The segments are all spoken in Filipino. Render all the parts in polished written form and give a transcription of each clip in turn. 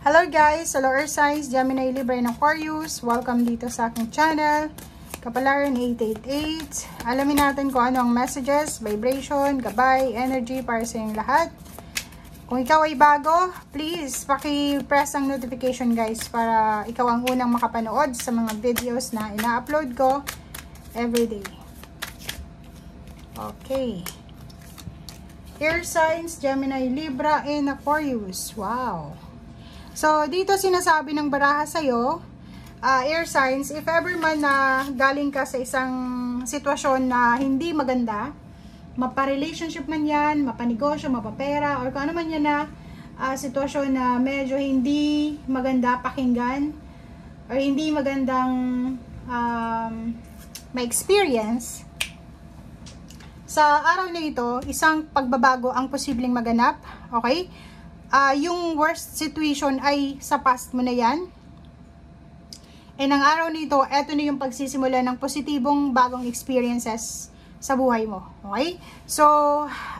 Hello guys! Hello Earth Signs, Gemini, Libra, and Aquarius. Welcome dito sa aking channel, Kapalaran 888. Alamin natin kung ano ang messages, vibration, gabay, energy para sa inyong lahat. Kung ikaw ay bago, please paki-press ang notification guys para ikaw ang unang makapanood sa mga videos na ina-upload ko everyday. Okay. Air Signs, Gemini, Libra, and Aquarius. Wow! So, dito sinasabi ng baraha sa'yo, air signs, if ever man na galing ka sa isang sitwasyon na hindi maganda, mapa-relationship man yan, mapanegosyo, mapapera, or kung ano man yan na sitwasyon na medyo hindi maganda pakinggan, or hindi magandang ma-experience, sa araw na ito, isang pagbabago ang posibleng maganap, okay? Yung worst situation ay sa past mo na yan. And ang araw nito, eto na yung pagsisimula ng positibong bagong experiences sa buhay mo. Okay? So,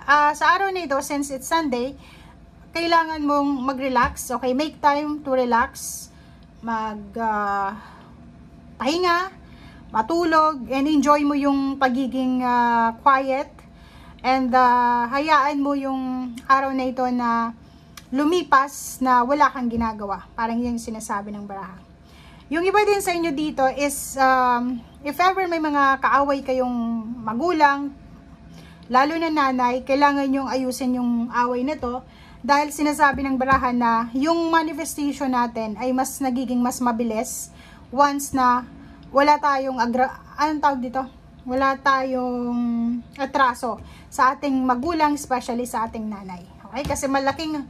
sa araw nito, since it's Sunday, kailangan mong mag-relax. Okay? Make time to relax. Pahinga, matulog, and enjoy mo yung pagiging quiet. And hayaan mo yung araw na ito na lumipas na wala kang ginagawa. Parang yun yung sinasabi ng baraha. Yung iba din sa inyo dito is, if ever may mga kaaway kayong magulang, lalo na nanay, kailangan yung ayusin yung away na to. Dahil sinasabi ng baraha na yung manifestation natin ay mas nagiging mas mabilis once na wala tayong anong tawag dito? Wala tayong atraso sa ating magulang, especially sa ating nanay. Okay? Kasi malaking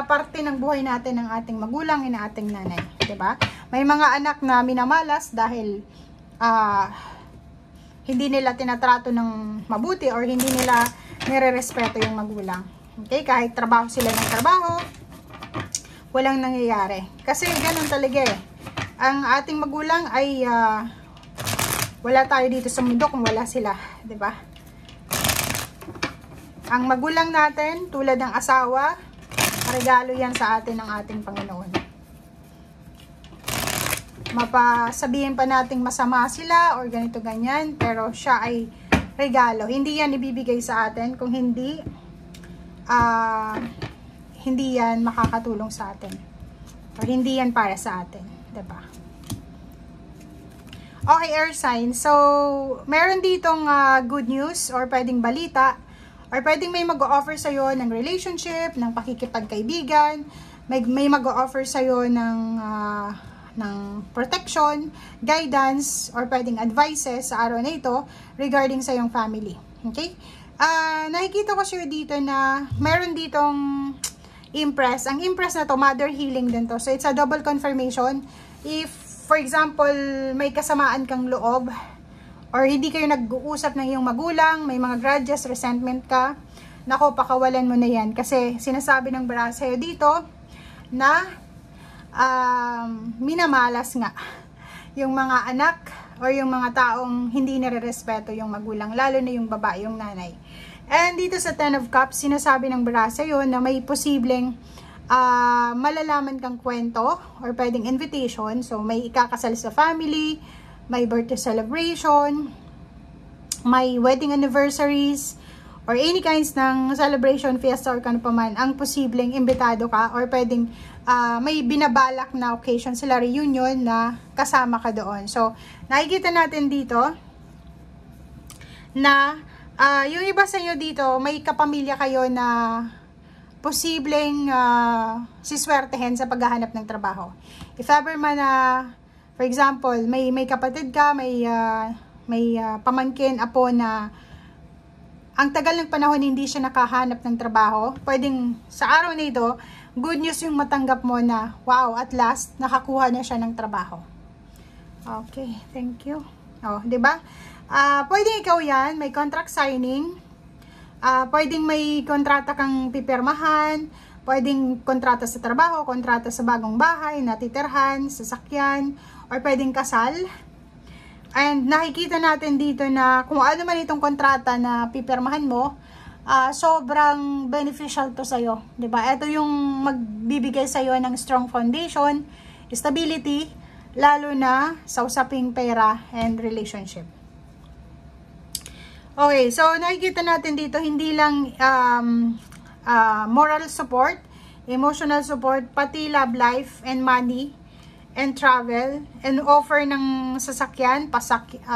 parte ng buhay natin ng ating magulang and ating nanay, 'di ba? May mga anak na minamalas dahil hindi nila tinatrato ng mabuti or hindi nila nirerespeto yung magulang. Okay? Kahit trabaho sila ng trabaho, walang nangyayari. Kasi ganun talaga eh. Ang ating magulang ay wala tayo dito sa mundo kung wala sila, 'di ba? Ang magulang natin, tulad ng asawa, regalo yan sa atin ng ating Panginoon. Mapasabihin pa nating masama sila or ganito ganyan, pero siya ay regalo. Hindi yan ibibigay sa atin kung hindi yan makakatulong sa atin. Or hindi yan para sa atin, 'di ba? Okay, air sign. So, meron ditong good news or pwedeng balita. Or pwedeng may mag-o-offer sa'yo ng relationship, ng pakikipagkaibigan, may mag-o-offer sa'yo ng protection, guidance, or pwedeng advices sa araw na ito regarding sa iyong family. Okay? Nakikita ko sa'yo dito na meron ditong impress. Ang impress na to, mother healing din to. So, it's a double confirmation. If, for example, may kasamaan kang loob, or hindi kayo nag-uusap ng iyong magulang, may mga grudges, resentment ka, nako, pakawalan mo na yan. Kasi sinasabi ng baraha sa'yo dito na minamalas nga yung mga anak or yung mga taong hindi nare-respeto yung magulang, lalo na yung babae, yung nanay. And dito sa Ten of Cups, sinasabi ng baraha sa'yo na may posibleng malalaman kang kwento or pwedeng invitation. So, may ikakasal sa family, may birthday celebration, may wedding anniversaries, or any kinds ng celebration, fiesta, or kano pa man, ang posibleng imbitado ka, or pwedeng may binabalak na occasion sila, reunion, na kasama ka doon. So, nakikita natin dito na yung iba sa inyo dito, may kapamilya kayo na posibleng siswertehin sa paghahanap ng trabaho. If ever man for example, may kapatid ka, may pamangkin, apo na ang tagal ng panahon hindi siya nakahanap ng trabaho, pwedeng sa araw na ito, good news yung matanggap mo na, wow, at last, nakakuha na siya ng trabaho. Okay, thank you. Oh, 'di ba? Pwedeng ikaw yan, may contract signing, pwedeng may kontrata kang pipirmahan, pwedeng kontrata sa trabaho, kontrata sa bagong bahay, natitirhan, sasakyan, or pwedeng kasal. And nakikita natin dito na kung ano man itong kontrata na pipirmahan mo, sobrang beneficial to sa'yo. Diba? Ito yung magbibigay sa'yo ng strong foundation, stability, lalo na sa usaping pera and relationship. Okay, so nakikita natin dito, hindi lang moral support, emotional support, pati love life and money and travel and offer ng sasakyan,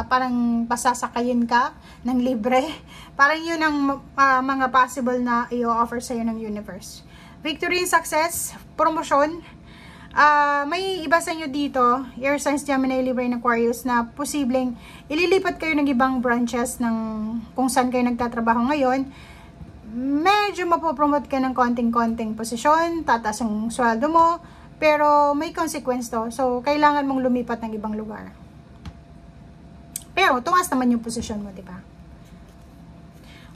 parang pasasakayin ka ng libre. Parang yun ang mga possible na i-offer sa'yo ng universe. Victory and success, promotion. May iba sa inyo dito, Air Signs, Gemini, Libra, and Aquarius, na posibleng ililipat kayo ng ibang branches ng kung saan kayo nagtatrabaho ngayon. Medyo mapopromote ka ng konting-konting posisyon, tataas ang sweldo mo, pero may consequence to. So, kailangan mong lumipat ng ibang lugar. Pero, tumaas naman yung posisyon mo, diba?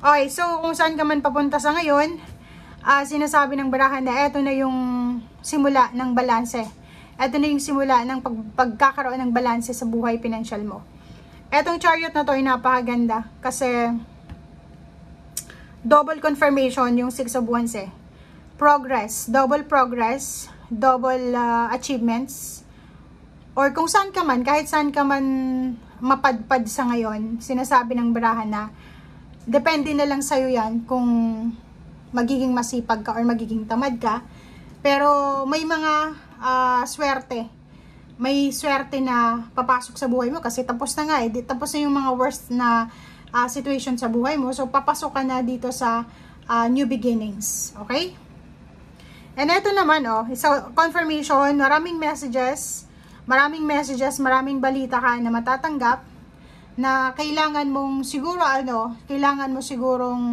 Okay, so kung saan ka man papunta sa ngayon, sinasabi ng barahan na eto na yung simula ng balanse. Eto na yung simula ng pagkakaroon ng balanse sa buhay pinansyal mo. Etong chariot na to ay napakaganda kasi double confirmation yung 6 of Wands eh. Progress, double achievements, or kung saan ka man, kahit saan ka man mapadpad sa ngayon, sinasabi ng barahan na depende na lang sa'yo yan kung magiging masipag ka or magiging tamad ka, pero may mga swerte, may swerte na papasok sa buhay mo kasi tapos na nga eh, tapos na yung mga worst na situation sa buhay mo, so papasok ka na dito sa new beginnings, okay? And ito naman, so confirmation, maraming messages, maraming balita ka na matatanggap na kailangan mong siguro, kailangan mo sigurong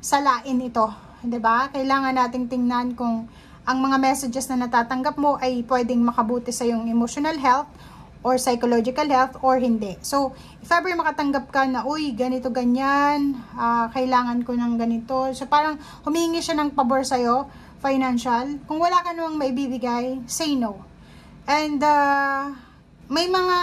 salain ito, 'di ba? Kailangan nating tingnan kung ang mga messages na natatanggap mo ay pwedeng makabuti sa iyong emotional health or psychological health or hindi. So, if ever makatanggap ka na, uy, ganito, ganyan, kailangan ko ng ganito. So, parang humingi siya ng pabor sa'yo, financial. Kung wala ka namang maibibigay, say no. And may mga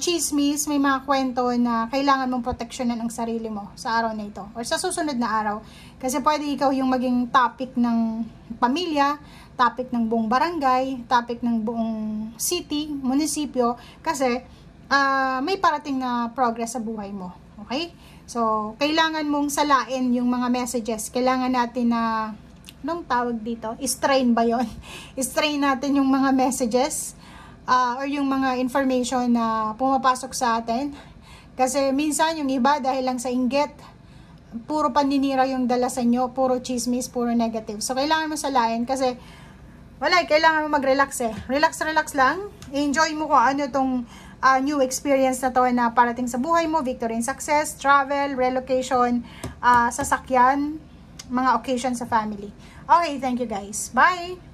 chismis, may mga kwento na kailangan mong proteksyonan ang sarili mo sa araw na ito or sa susunod na araw. Kasi pwede ikaw yung maging topic ng pamilya, topic ng buong barangay, topic ng buong city, munisipyo, kasi may parating na progress sa buhay mo. Okay? So, kailangan mong salain yung mga messages. Kailangan natin na anong tawag dito? Strain ba yun? Strain natin yung mga messages or yung mga information na pumapasok sa atin. Kasi minsan yung iba dahil lang sa inggit, puro paninira yung dala sa inyo, puro chismis, puro negative. So, kailangan mo salain kasi kailangan mo mag-relax eh. Relax lang. Enjoy mo kung ano tong new experience na to na parating sa buhay mo, victory and success, travel, relocation, sasakyan, mga occasion sa family. Okay, thank you guys. Bye!